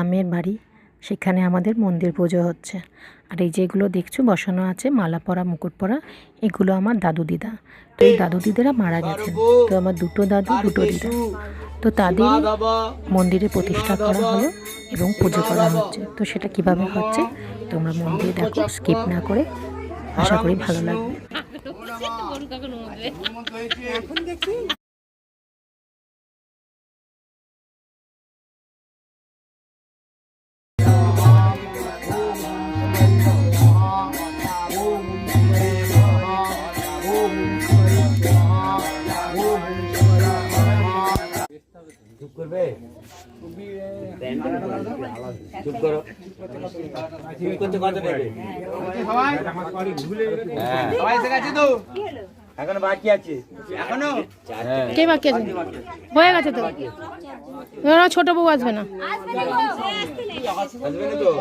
গ্রামের বাড়ি, সেখানে আমাদের মন্দির পুজো হচ্ছে। আর এই যেগুলো দেখছো বসানো আছে মালা পরা, মুকুট পরা, এগুলো আমার দাদু দিদা। তো এই দাদু দিদারা মারা গেছেন, তো আমার দুটো দাদু দুটো দিদা, তো তাদের মন্দিরে প্রতিষ্ঠা করা হলো এবং পুজো করা হচ্ছে। তো সেটা কিভাবে হচ্ছে তোমরা মন্দিরে দেখো, স্কিপ না করে। আশা করি ভালো লাগবে। চুপ করবে, চুপ করো। তুমি করতে কত দেবে? সবাই এসে গেছে তো, এখনো বাকি আছে। এখনো কে বাকি আছে? হয়ে গেছে তো, ছোট বউ আসবে না, আসবে না তো।